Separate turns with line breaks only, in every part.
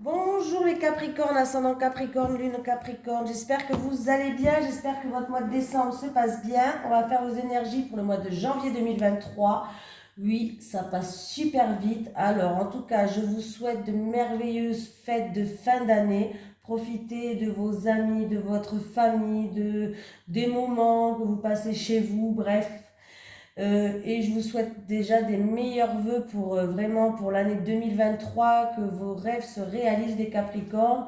Bonjour les Capricornes, ascendant Capricorne, lune Capricorne. J'espère que vous allez bien, j'espère que votre mois de décembre se passe bien. On va faire vos énergies pour le mois de janvier 2023. Oui, ça passe super vite. Alors, en tout cas, je vous souhaite de merveilleuses fêtes de fin d'année. Profitez de vos amis, de votre famille, des moments que vous passez chez vous. Bref, et je vous souhaite déjà des meilleurs vœux pour vraiment pour l'année 2023, que vos rêves se réalisent les Capricornes.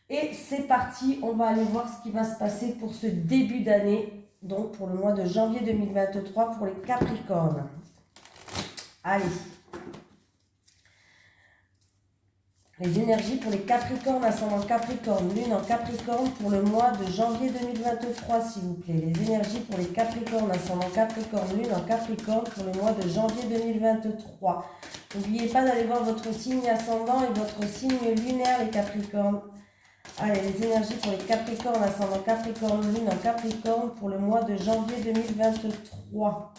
Et c'est parti, on va aller voir ce qui va se passer pour ce début d'année, donc pour le mois de janvier 2023 pour les Capricornes. Allez, les énergies pour les Capricornes, ascendant Capricorne, lune en Capricorne pour le mois de janvier 2023, s'il vous plaît. Les énergies pour les Capricornes, ascendant Capricorne, lune en Capricorne pour le mois de janvier 2023. N'oubliez pas d'aller voir votre signe ascendant et votre signe lunaire, les Capricornes. Allez, les énergies pour les Capricornes, ascendant Capricorne, lune en Capricorne pour le mois de janvier 2023.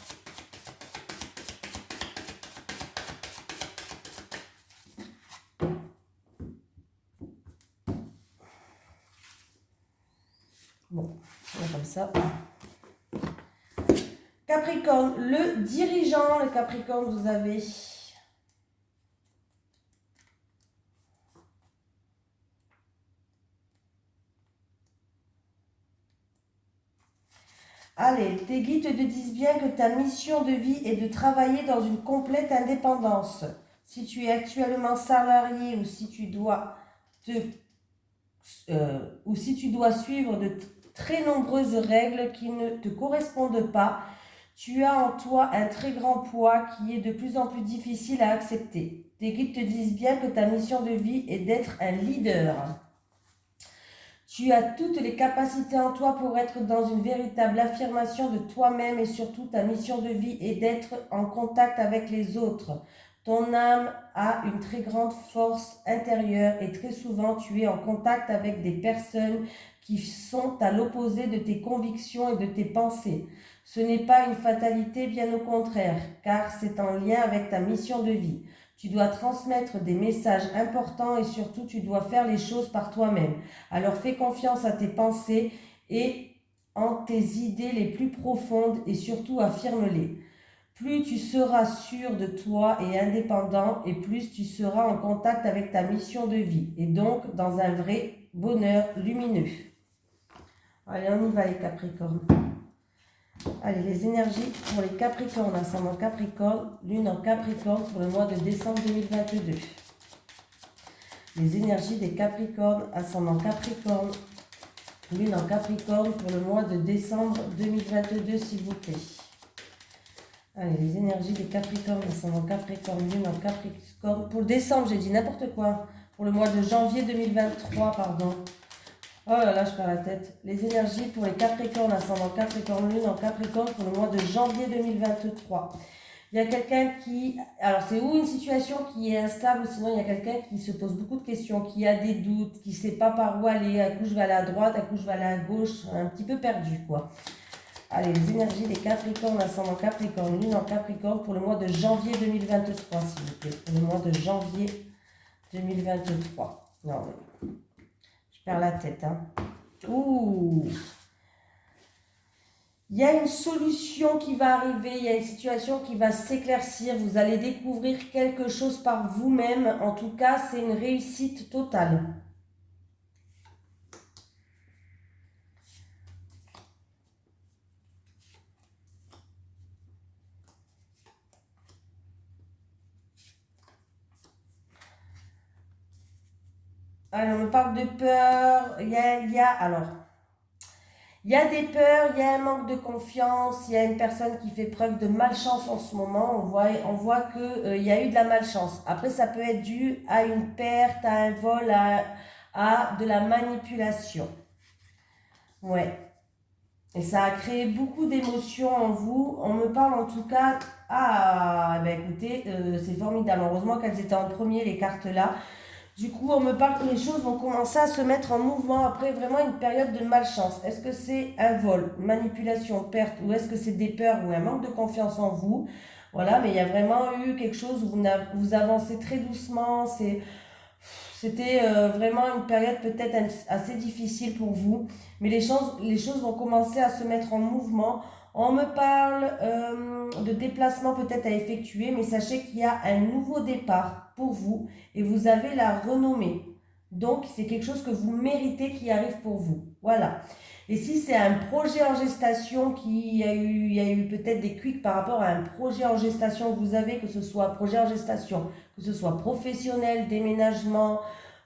Bon, on va comme ça. Capricorne, le dirigeant, le Capricorne, vous avez... Allez, tes guides te disent bien que ta mission de vie est de travailler dans une complète indépendance. Si tu es actuellement salarié ou si tu dois suivre de très nombreuses règles qui ne te correspondent pas, tu as en toi un très grand poids qui est de plus en plus difficile à accepter. Tes guides te disent bien que ta mission de vie est d'être un leader. Tu as toutes les capacités en toi pour être dans une véritable affirmation de toi-même et surtout ta mission de vie est d'être en contact avec les autres. Ton âme a une très grande force intérieure et très souvent tu es en contact avec des personnes qui sont à l'opposé de tes convictions et de tes pensées. Ce n'est pas une fatalité, bien au contraire, car c'est en lien avec ta mission de vie. Tu dois transmettre des messages importants et surtout tu dois faire les choses par toi-même. Alors fais confiance à tes pensées et en tes idées les plus profondes et surtout affirme-les. Plus tu seras sûr de toi et indépendant et plus tu seras en contact avec ta mission de vie et donc dans un vrai bonheur lumineux. Allez, on y va les Capricornes. Allez, les énergies pour les Capricornes, ascendant Capricorne, lune en Capricorne pour le mois de décembre 2022. Les énergies des Capricornes, ascendant Capricorne, lune en Capricorne pour le mois de décembre 2022, s'il vous plaît. Allez, les énergies des Capricornes, ascendant Capricorne, lune en Capricorne. Pour décembre, j'ai dit n'importe quoi. Pour le mois de janvier 2023, pardon. Oh là là, je perds la tête. Les énergies pour les Capricornes, ascendant Capricorne, lune en Capricorne pour le mois de janvier 2023. Il y a quelqu'un qui... Alors, c'est ou une situation qui est instable, ou sinon il y a quelqu'un qui se pose beaucoup de questions, qui a des doutes, qui ne sait pas par où aller. Un coup, je vais aller à droite, un coup, je vais aller à gauche. Un petit peu perdu, quoi. Allez, les énergies des Capricornes, ascendant Capricorne, lune en Capricorne pour le mois de janvier 2023, s'il vous plaît. Pour le mois de janvier 2023. Non, mais... je perds la tête, hein. Ouh! Il y a une solution qui va arriver, il y a une situation qui va s'éclaircir, vous allez découvrir quelque chose par vous-même. En tout cas, c'est une réussite totale. Alors, on me parle de peur, il y a des peurs, il y a un manque de confiance, il y a une personne qui fait preuve de malchance en ce moment. On voit qu'il y a eu de la malchance. Après, ça peut être dû à une perte, à un vol, à de la manipulation. Ouais. Et ça a créé beaucoup d'émotions en vous. On me parle en tout cas... Ah, ben écoutez, c'est formidable. Heureusement qu'elles étaient en premier, les cartes là. Du coup, on me parle que les choses vont commencer à se mettre en mouvement après vraiment une période de malchance. Est-ce que c'est un vol, une manipulation, perte, ou est-ce que c'est des peurs ou un manque de confiance en vous? Voilà, mais il y a vraiment eu quelque chose où vous avancez très doucement, c'était vraiment une période peut-être assez difficile pour vous, mais les choses vont commencer à se mettre en mouvement. On me parle de déplacement peut-être à effectuer, mais sachez qu'il y a un nouveau départ pour vous et vous avez la renommée. Donc, c'est quelque chose que vous méritez qui arrive pour vous. Voilà. Et si c'est un projet en gestation il y a eu peut-être des quics par rapport à un projet en gestation que vous avez, que ce soit projet en gestation, que ce soit professionnel, déménagement,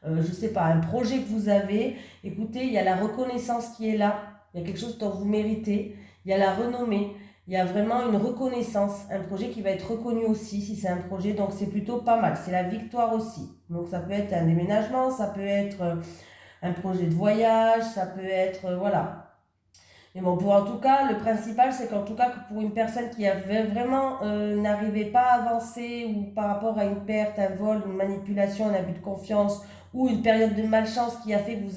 je ne sais pas, un projet que vous avez, écoutez, il y a la reconnaissance qui est là, il y a quelque chose dont vous méritez, il y a la renommée, il y a vraiment une reconnaissance, un projet qui va être reconnu aussi si c'est un projet, donc c'est plutôt pas mal, c'est la victoire aussi. Donc ça peut être un déménagement, ça peut être un projet de voyage, ça peut être, voilà. Mais bon, pour en tout cas, le principal, c'est qu'en tout cas, que pour une personne qui avait vraiment n'arrivait pas à avancer ou par rapport à une perte, un vol, une manipulation, un abus de confiance ou une période de malchance qui a fait que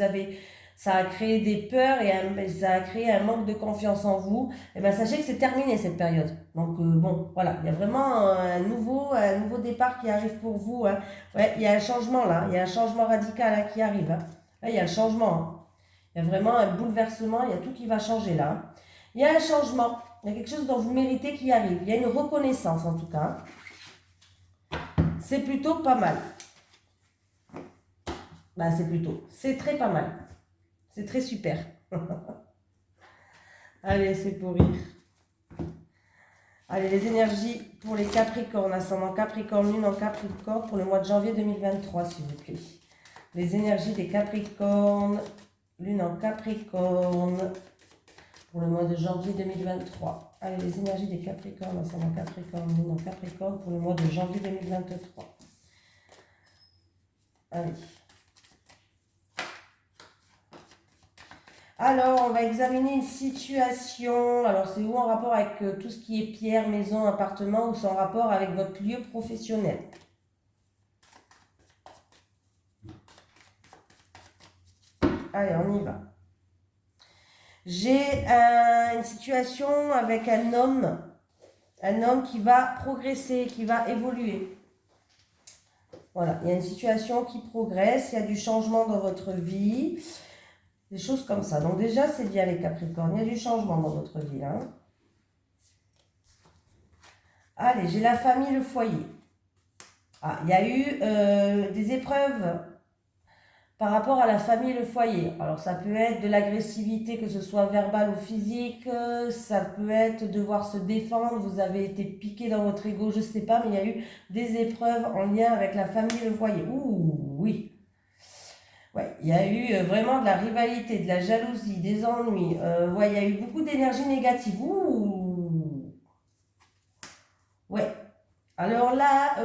ça a créé des peurs et ça a créé un manque de confiance en vous, et bien sachez que c'est terminé cette période. Donc bon, voilà, il y a vraiment un nouveau départ qui arrive pour vous. Hein. Ouais, il y a un changement là, il y a un changement radical là, qui arrive. Hein. Là, il y a un changement. Hein. Il y a vraiment un bouleversement, il y a tout qui va changer là. Il y a un changement, il y a quelque chose dont vous méritez qui arrive. Il y a une reconnaissance en tout cas. C'est plutôt pas mal. Bah, c'est très pas mal. C'est très super. Allez, c'est pour rire. Allez, les énergies pour les Capricornes, ascendant Capricorne, lune en Capricorne pour le mois de janvier 2023, s'il vous plaît. Les énergies des Capricornes, lune en Capricorne pour le mois de janvier 2023. Allez, les énergies des Capricornes, ascendant Capricorne, lune en Capricorne pour le mois de janvier 2023. Allez. Alors, on va examiner une situation. Alors, c'est où en rapport avec tout ce qui est pierre, maison, appartement, ou c'est en rapport avec votre lieu professionnel? Allez, on y va. J'ai une situation avec un homme qui va progresser, qui va évoluer. Voilà, il y a une situation qui progresse, il y a du changement dans votre vie, des choses comme ça. Donc déjà, c'est bien les Capricornes, il y a du changement dans votre vie. Hein. Allez, j'ai la famille, le foyer. Ah, il y a eu des épreuves par rapport à la famille et le foyer. Alors ça peut être de l'agressivité, que ce soit verbale ou physique, ça peut être devoir se défendre, vous avez été piqué dans votre ego, je ne sais pas, mais il y a eu des épreuves en lien avec la famille et le foyer. Ouh, oui. Ouais, il y a eu vraiment de la rivalité, de la jalousie, des ennuis. Ouais, il y a eu beaucoup d'énergie négative. Ouh. Ouais. Alors là,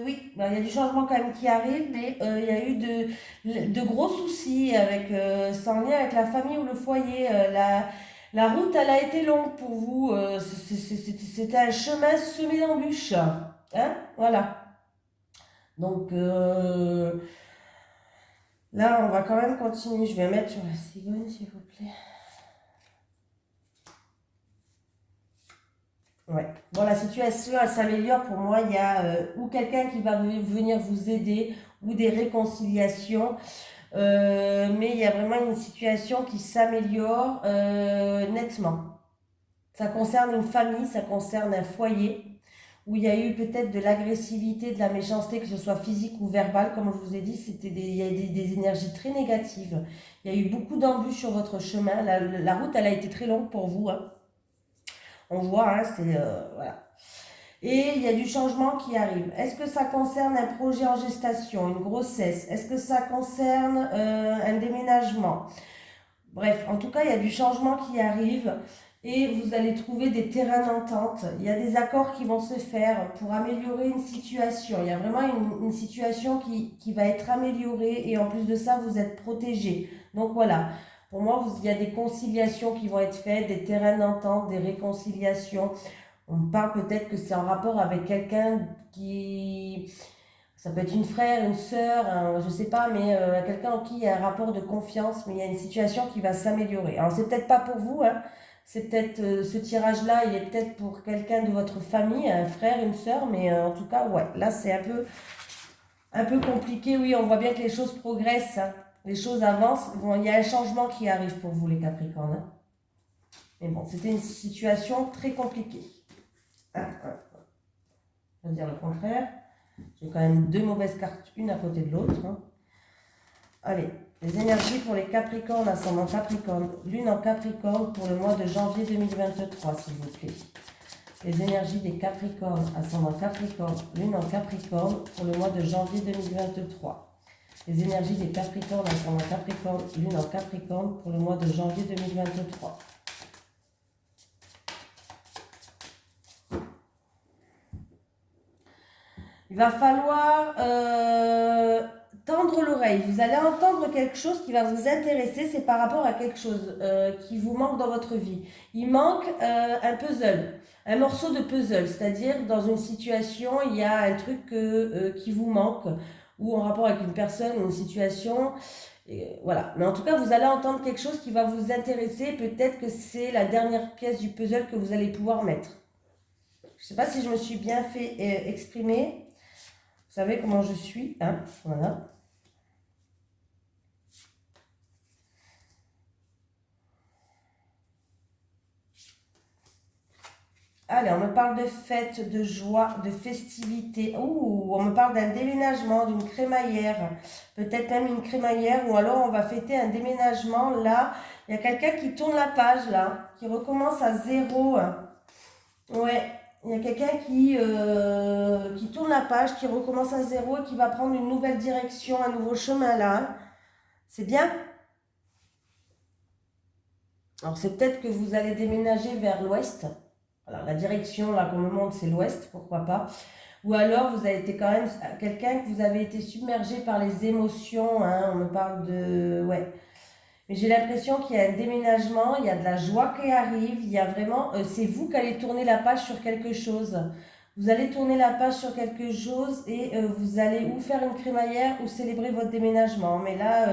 oui, ben, il y a du changement quand même qui arrive, mais il y a eu de gros soucis avec, sans lien avec la famille ou le foyer. La route, elle a été longue pour vous. C'était un chemin semé d'embûches. Hein? Voilà. Donc là, on va quand même continuer. Je vais mettre sur la cigogne, s'il vous plaît. Ouais. Bon, la situation, elle s'améliore. Pour moi, il y a ou quelqu'un qui va venir vous aider ou des réconciliations. Mais il y a vraiment une situation qui s'améliore nettement. Ça concerne une famille, ça concerne un foyer où il y a eu peut-être de l'agressivité, de la méchanceté, que ce soit physique ou verbale. Comme je vous ai dit, il y a des énergies très négatives. Il y a eu beaucoup d'embûches sur votre chemin. La route, elle a été très longue pour vous. Hein. On voit, hein, c'est... voilà. Et il y a du changement qui arrive. Est-ce que ça concerne un projet en gestation, une grossesse? Est-ce que ça concerne un déménagement? Bref, en tout cas, il y a du changement qui arrive et vous allez trouver des terrains d'entente. Il y a des accords qui vont se faire pour améliorer une situation. Il y a vraiment une situation qui va être améliorée et en plus de ça, vous êtes protégé. Donc voilà, pour moi, il y a des conciliations qui vont être faites, des terrains d'entente, des réconciliations. On parle peut-être que c'est en rapport avec quelqu'un qui... Ça peut être une frère, une sœur, je ne sais pas, mais quelqu'un en qui il y a un rapport de confiance, mais il y a une situation qui va s'améliorer. Alors, c'est peut-être pas pour vous, hein, c'est peut-être ce tirage-là, il est peut-être pour quelqu'un de votre famille, un frère, une sœur, mais en tout cas, ouais, là, c'est Un peu compliqué, oui, on voit bien que les choses progressent, hein. Les choses avancent. Bon, il y a un changement qui arrive pour vous, les Capricornes, hein. Mais bon, c'était une situation très compliquée. Je vais dire le contraire. J'ai quand même deux mauvaises cartes, une à côté de l'autre, hein. Allez, les énergies pour les Capricornes, ascendant Capricorne, lune en Capricorne pour le mois de janvier 2023, s'il vous plaît. Les énergies des Capricornes, ascendant Capricorne, lune en Capricorne pour le mois de janvier 2023. Les énergies des Capricornes, ascendant Capricorne, lune en Capricorne pour le mois de janvier 2023. Il va falloir tendre l'oreille. Vous allez entendre quelque chose qui va vous intéresser. C'est par rapport à quelque chose qui vous manque dans votre vie. Il manque un puzzle, un morceau de puzzle. C'est-à-dire, dans une situation, il y a un truc qui vous manque, ou en rapport avec une personne ou une situation. Et voilà. Mais en tout cas, vous allez entendre quelque chose qui va vous intéresser. Peut-être que c'est la dernière pièce du puzzle que vous allez pouvoir mettre. Je ne sais pas si je me suis bien fait exprimer. Vous savez comment je suis, hein? Voilà. Allez, on me parle de fête, de joie, de festivité. Ouh, on me parle d'un déménagement, d'une crémaillère. Peut-être même une crémaillère, ou alors on va fêter un déménagement. Là, il y a quelqu'un qui tourne la page, là, qui recommence à zéro. Ouais, il y a quelqu'un qui tourne la page, qui recommence à zéro et qui va prendre une nouvelle direction, un nouveau chemin, là. C'est bien? Alors, c'est peut-être que vous allez déménager vers l'ouest. Alors, la direction, là, qu'on me montre, c'est l'ouest, pourquoi pas. Ou alors, vous avez été quand même quelqu'un que vous avez été submergé par les émotions, hein. On me parle de... Ouais. Mais j'ai l'impression qu'il y a un déménagement, il y a de la joie qui arrive, il y a vraiment... c'est vous qui allez tourner la page sur quelque chose. Vous allez tourner la page sur quelque chose et vous allez ou faire une crémaillère ou célébrer votre déménagement. Mais là,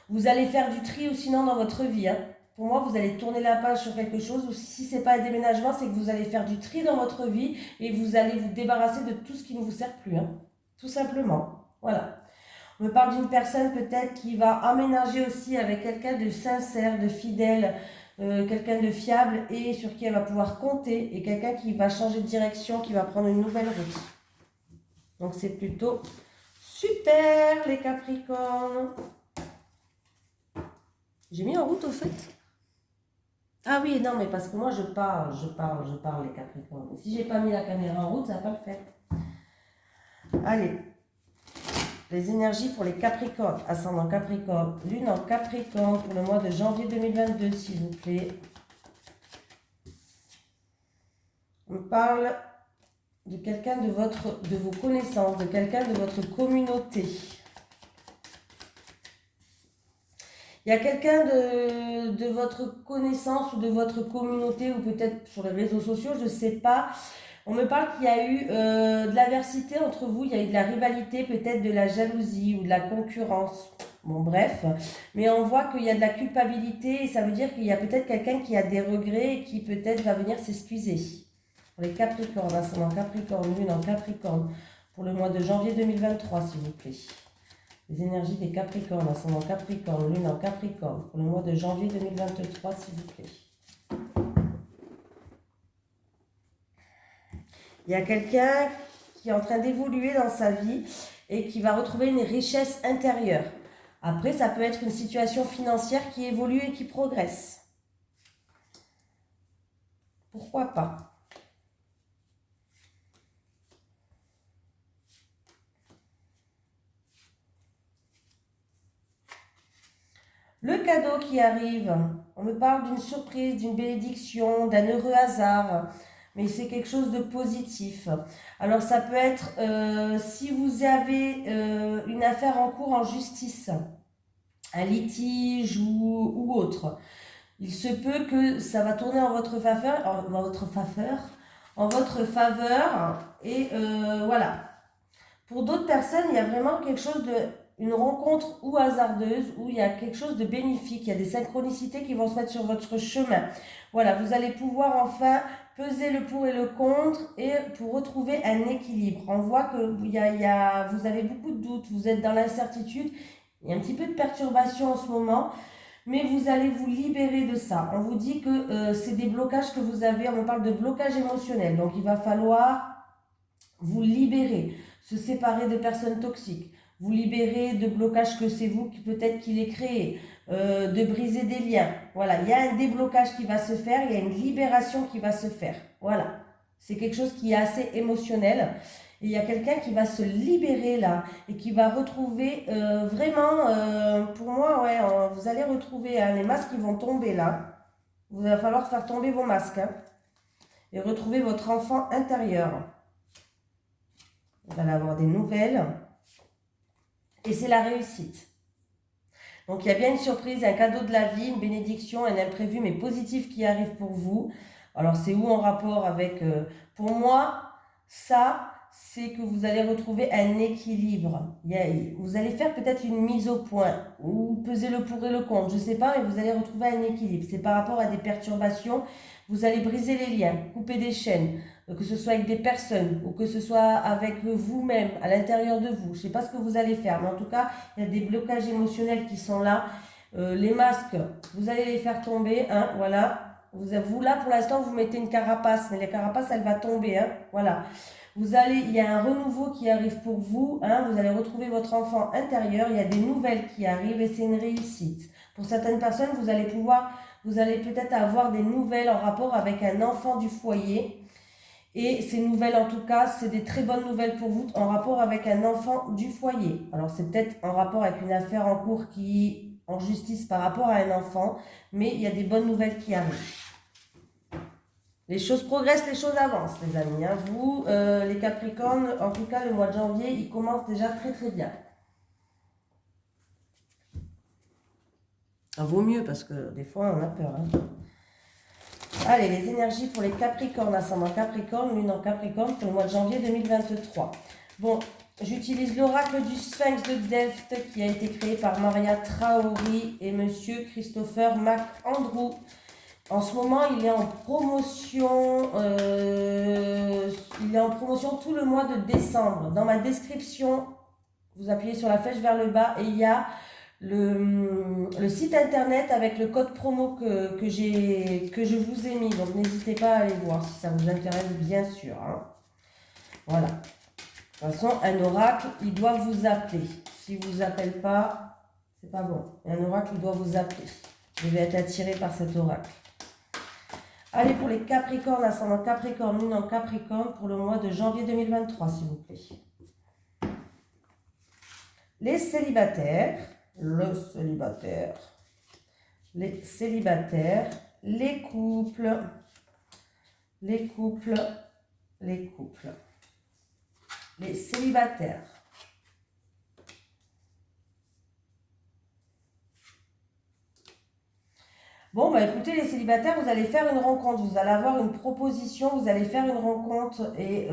vous allez faire du tri ou sinon dans votre vie, hein. Pour moi, vous allez tourner la page sur quelque chose, ou si ce n'est pas un déménagement, c'est que vous allez faire du tri dans votre vie et vous allez vous débarrasser de tout ce qui ne vous sert plus, hein. Tout simplement. Voilà. On me parle d'une personne peut-être qui va aménager aussi avec quelqu'un de sincère, de fidèle, quelqu'un de fiable et sur qui elle va pouvoir compter, et quelqu'un qui va changer de direction, qui va prendre une nouvelle route. Donc c'est plutôt super les Capricornes. J'ai mis en route au fait. Ah oui, non, mais parce que moi je parle les Capricornes. Si j'ai pas mis la caméra en route, ça va pas le faire. Allez, les énergies pour les Capricornes, ascendant Capricorne, lune en Capricorne pour le mois de janvier 2022, s'il vous plaît. On parle de quelqu'un de vos connaissances, de quelqu'un de votre communauté. Il y a quelqu'un de votre connaissance ou de votre communauté, ou peut-être sur les réseaux sociaux, je ne sais pas. On me parle qu'il y a eu de l'adversité entre vous, il y a eu de la rivalité, peut-être de la jalousie ou de la concurrence. Bon, bref. Mais on voit qu'il y a de la culpabilité et ça veut dire qu'il y a peut-être quelqu'un qui a des regrets et qui peut-être va venir s'excuser. Pour les Capricornes, ascendant Capricorne, lune en Capricorne, pour le mois de janvier 2023, s'il vous plaît. Les énergies des Capricornes, ascendant Capricorne, lune en Capricorne, pour le mois de janvier 2023, s'il vous plaît. Il y a quelqu'un qui est en train d'évoluer dans sa vie et qui va retrouver une richesse intérieure. Après, ça peut être une situation financière qui évolue et qui progresse. Pourquoi pas? Le cadeau qui arrive, on me parle d'une surprise, d'une bénédiction, d'un heureux hasard, mais c'est quelque chose de positif. Alors ça peut être, si vous avez une affaire en cours en justice, un litige ou autre, il se peut que ça va tourner en votre faveur, et voilà. Pour d'autres personnes, il y a vraiment quelque chose une rencontre ou hasardeuse, où il y a quelque chose de bénéfique, il y a des synchronicités qui vont se mettre sur votre chemin. Voilà, vous allez pouvoir enfin peser le pour et le contre et pour retrouver un équilibre. On voit que vous avez beaucoup de doutes, vous êtes dans l'incertitude, il y a un petit peu de perturbation en ce moment, mais vous allez vous libérer de ça. On vous dit que c'est des blocages que vous avez, on parle de blocage émotionnel, donc il va falloir vous libérer, se séparer de personnes toxiques, vous libérer de blocages que c'est vous qui peut-être qui les créez, de briser des liens. Voilà, il y a un déblocage qui va se faire, il y a une libération qui va se faire. Voilà, c'est quelque chose qui est assez émotionnel. Et il y a quelqu'un qui va se libérer là et qui va retrouver vraiment, pour moi, ouais, vous allez retrouver les masques qui vont tomber là. Il va falloir faire tomber vos masques et retrouver votre enfant intérieur. Vous allez avoir des nouvelles et c'est la réussite. Donc, il y a bien une surprise, un cadeau de la vie, une bénédiction, un imprévu mais positif qui arrive pour vous. Alors, c'est où en rapport avec... pour moi, ça, c'est que vous allez retrouver un équilibre. Vous allez faire peut-être une mise au point ou peser le pour et le contre, je ne sais pas, mais vous allez retrouver un équilibre. C'est par rapport à des perturbations. Vous allez briser les liens, couper des chaînes, que ce soit avec des personnes ou que ce soit avec vous-même, à l'intérieur de vous. Je ne sais pas ce que vous allez faire, mais en tout cas, il y a des blocages émotionnels qui sont là. Les masques, vous allez les faire tomber, hein, voilà. Vous là, pour l'instant, vous mettez une carapace, mais la carapace, elle va tomber, hein, voilà. Il y a un renouveau qui arrive pour vous, hein, vous allez retrouver votre enfant intérieur, il y a des nouvelles qui arrivent et c'est une réussite. Pour certaines personnes, vous allez peut-être avoir des nouvelles en rapport avec un enfant du foyer. Et ces nouvelles, en tout cas, c'est des très bonnes nouvelles pour vous en rapport avec un enfant du foyer. Alors, c'est peut-être en rapport avec une affaire en cours qui est en justice par rapport à un enfant, mais il y a des bonnes nouvelles qui arrivent. Les choses progressent, les choses avancent, les amis. Hein. Vous, les Capricornes, en tout cas, le mois de janvier, il commence déjà très très bien. Ça vaut mieux parce que des fois, on a peur. Hein. Allez, les énergies pour les Capricornes, ascendant Capricorne, lune en Capricorne pour le mois de janvier 2023. Bon, j'utilise l'oracle du Sphinx de Delft qui a été créé par Maria Traori et monsieur Christopher McAndrew. En ce moment, il est en promotion. Tout le mois de décembre. Dans ma description, vous appuyez sur la flèche vers le bas et il y a le site internet avec le code promo que je vous ai mis. Donc, n'hésitez pas à aller voir si ça vous intéresse, bien sûr. Hein. Voilà. De toute façon, un oracle, il doit vous appeler. S'il ne vous appelle pas, c'est pas bon. Un oracle, il doit vous appeler. Vous devez être attiré par cet oracle. Allez, pour les Capricornes, ascendant Capricorne, lune en Capricorne, pour le mois de janvier 2023, s'il vous plaît. Les célibataires, les célibataires, les couples, les célibataires. Bon, bah écoutez, les célibataires, vous allez faire une rencontre, vous allez avoir une proposition, vous allez faire une rencontre et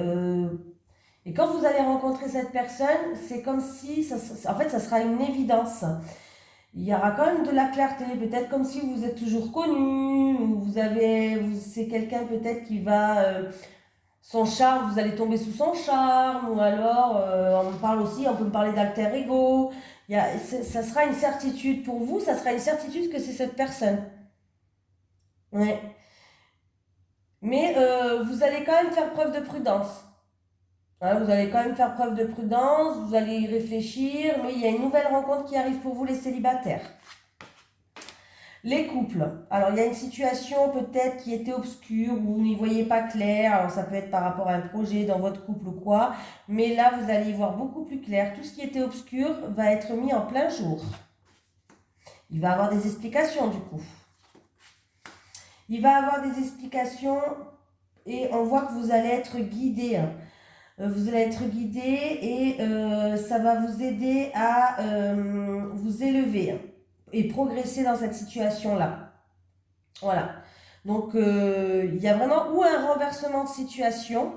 quand vous allez rencontrer cette personne, c'est comme si, en fait, ça sera une évidence. Il y aura quand même de la clarté, peut-être comme si vous êtes toujours connu, ou c'est quelqu'un peut-être qui va, son charme, vous allez tomber sous son charme, ou alors, on peut me parler d'alter ego. Ça sera une certitude pour vous, ça sera une certitude que c'est cette personne. Ouais. Mais vous allez quand même faire preuve de prudence. Hein, vous allez quand même faire preuve de prudence, vous allez y réfléchir, mais il y a une nouvelle rencontre qui arrive pour vous, les célibataires. Les couples. Alors, il y a une situation peut-être qui était obscure, où vous n'y voyez pas clair. Alors, ça peut être par rapport à un projet dans votre couple ou quoi. Mais là, vous allez y voir beaucoup plus clair. Tout ce qui était obscur va être mis en plein jour. Il va y avoir des explications du coup. Il va y avoir des explications et on voit que vous allez être guidé. Vous allez être guidé et ça va vous aider à vous élever et progresser dans cette situation-là. Voilà. Donc, il y a vraiment ou un renversement de situation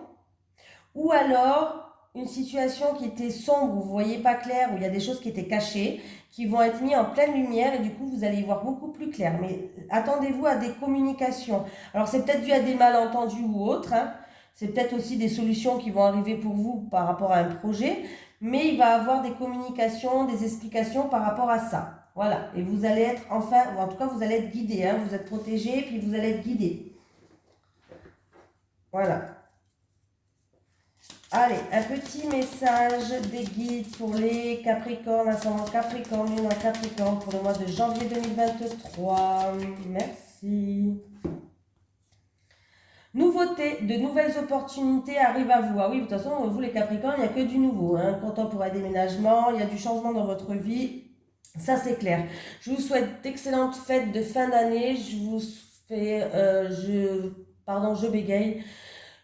ou alors une situation qui était sombre, où vous ne voyez pas clair, où il y a des choses qui étaient cachées, qui vont être mises en pleine lumière et du coup, vous allez y voir beaucoup plus clair. Mais attendez-vous à des communications. Alors, c'est peut-être dû à des malentendus ou autres, hein. C'est peut-être aussi des solutions qui vont arriver pour vous par rapport à un projet, mais il va y avoir des communications, des explications par rapport à ça. Voilà, et vous allez être enfin, ou en tout cas vous allez être guidé, hein. Vous êtes protégé, puis vous allez être guidé. Voilà. Allez, un petit message des guides pour les Capricornes, ascendant Capricorne, lune en Capricorne pour le mois de janvier 2023. Merci. Nouveauté, de nouvelles opportunités arrivent à vous. Ah oui, de toute façon, vous les Capricornes, il n'y a que du nouveau, hein. Content pour un déménagement, il y a du changement dans votre vie. Ça, c'est clair. Je vous souhaite d'excellentes fêtes de fin d'année. Je vous fais... je bégaye.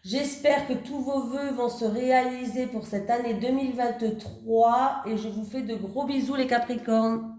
J'espère que tous vos vœux vont se réaliser pour cette année 2023 et je vous fais de gros bisous les Capricornes.